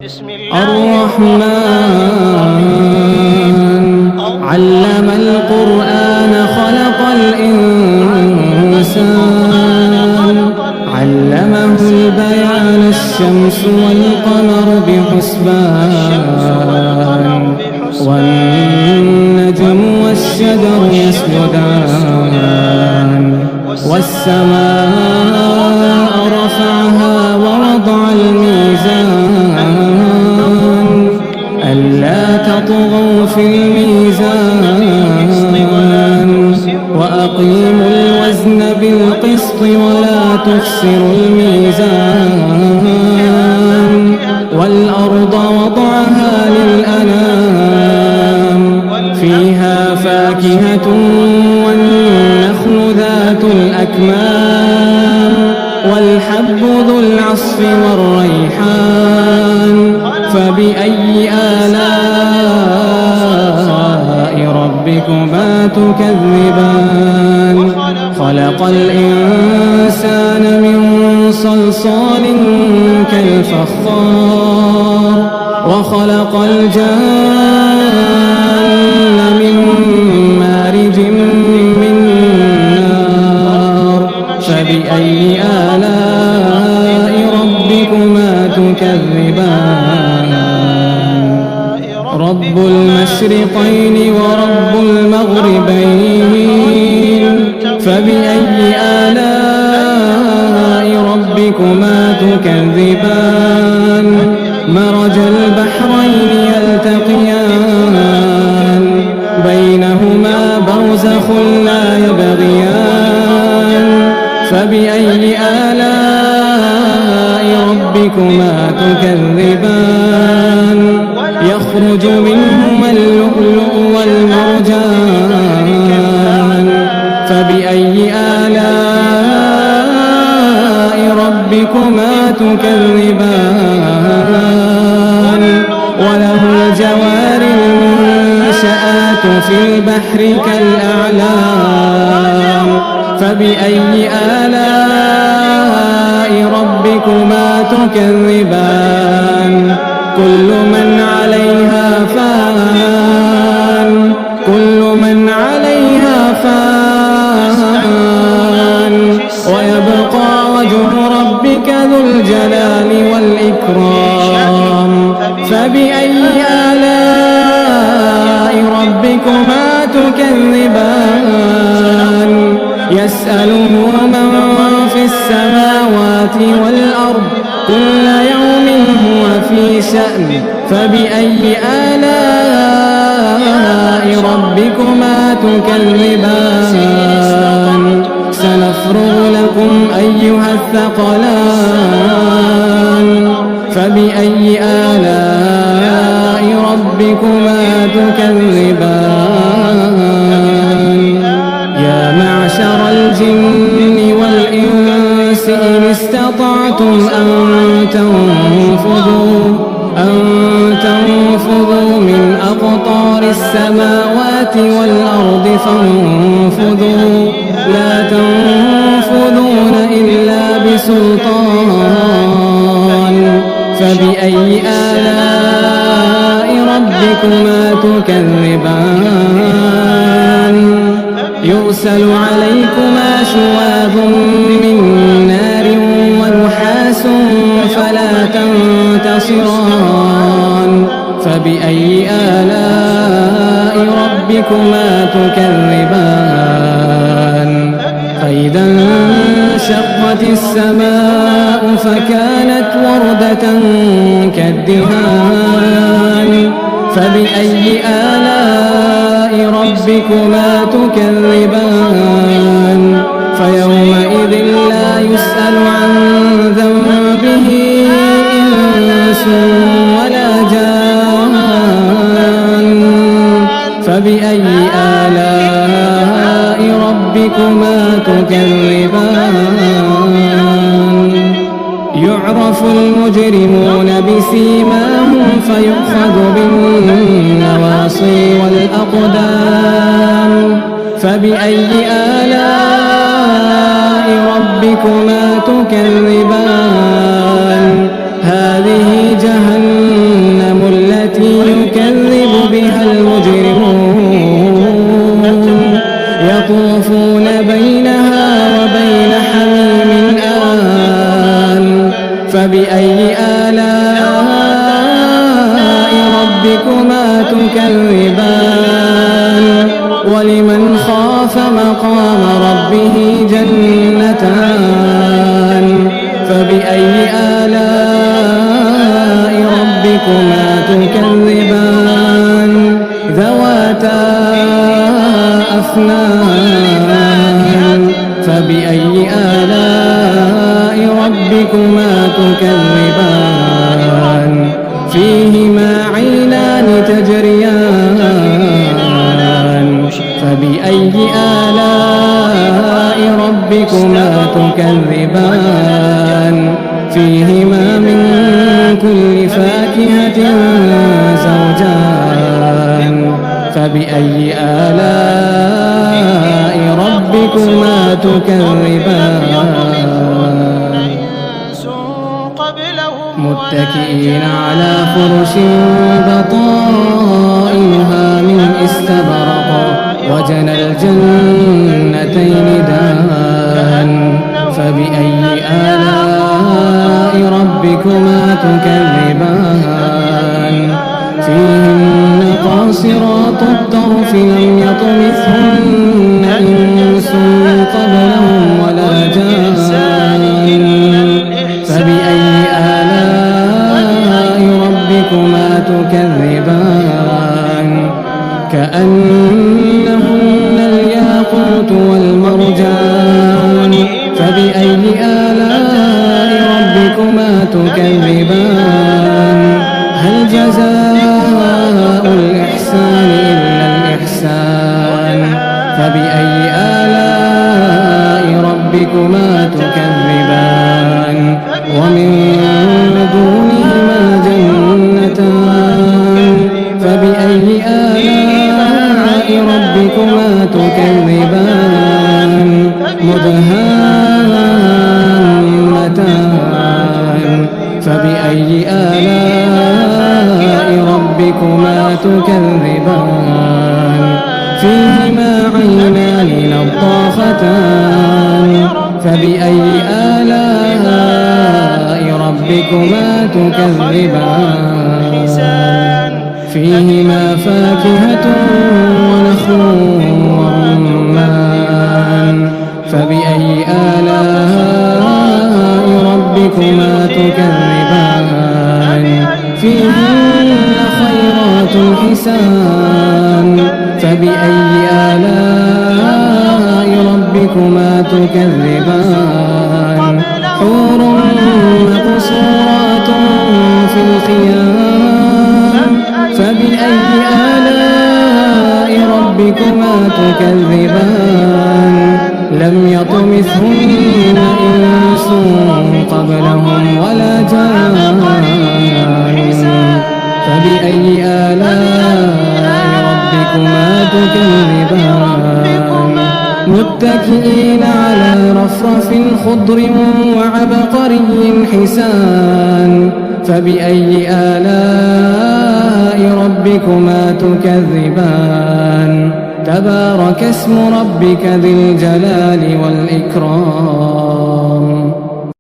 الرحمن علم القرآن خلق الإنسان علمه البيان الشمس والقمر بحسبان والنجم والشجر يسجدان والسماء رفعها ووضع الميزان ألا تطغوا في الميزان وأقيموا الوزن بالقسط ولا تخسروا الميزان والأرض وضعها للأنام فيها فاكهة والنخل ذات الأكمام والحب ذو العصف والريحان فبأي آلاء ربكما تكذبان خلق الإنسان من صلصال كالفخار وخلق الجان من مارج من نار فبأي آلاء ربكما تكذبان رب المشرقين ورب المغربين فبأي آلاء ربكما تكذبان مرج البحرين يلتقيان بينهما برزخ لا يبغيان فبأي آلاء ربكما تكذبان يخرج منهما اللؤلؤ والمرجان فبأي آلاء ربكما تكذبان وله الجوار المنشآت في البحر كالأعلام فبأي آلاء ربكما تكذبان كل من عليها فان كل من عليها فان ويبقى وجه ربك ذو الجلال والإكرام فبأي آلاء ربكما تكذبان يسأله من في السماوات والأرض كل يوم هو في شأن فبأي آلاء ربكما تكذبان سنفرغ لكم أيها الثقلان فبأي آلاء ربكما تكذبان يا معشر الجن والإنس إن استطعتم أن تنفذوا من أقطار السماوات والأرض فانفذوا لا تنفذون إلا بسلطان فبأي آلاء ربكما تكذبان يرسل عليكما شواظ من نار ونحاس فلا تنتصران فبأي آلاء ربكما تكذبان فإذا انشقت السماء فكانت وردة كالدهان فبأي آلاء ربكما تكذبان فيومئذ لا يسأل عن ذنبه إنس ولا جان فبأي آلاء ربكما تكذبان يعرف المجرمون بسيماهم فيؤخذ بالنواصي والأقدام فبأي آلاء ربكما تكذبان هذه جهنم يكذب بها المجرمون يطوفون بينها وبين حميم آن فبأي آلاء ربكما تكذبان ولمن خاف مقام ربه جنتان فبأي آلاء ربكما تكذبان ذواتا أفنان فبأي آلاء ربكما تكذبان فيهما عينان تجريان فبأي آلاء ربكما تكذبان فيهما من كل فاكهة زوجان فبأي آلاء ربكما تكذبان متكئين على فرش بطائنها من استبرق وجنى الجنتين دان فبأي آلاء ربكما تكذبان فيهن قاصرات الطرف لم يطمثهن إنس قبلهم ولا جان فبأي آلاء ربكما تكذبان كأنهن الياقوت والمرجان فبأي آلاء ربكما تكذبان هل جزاء الإحسان إلا الإحسان فبأي آلاء ربكما تكذبان ومن دونهما جنتان فبأي آلاء ربكما تكذبان مدهامتان فبأي آلاء ربكما تكذبان فيهما عينان نضاختان فبأي آلاء ربكما تكذبان فيهما فاكهة ونخل ورمان فبأي آلاء ربكما تكذبان فيهن خيرات حسان فبأي آلاء ربكما تكذبان حور مقصورات في الخيام فبأي آلاء ربكما تكذبان لم يطمثهن إنس قبلهم ولا جان فبأي آلاء ربكما تكذبان متكئين على رفرف خضر وعبقري حسان فبأي آلاء ربكما تكذبان تبارك اسم ربك ذي الجلال والإكرام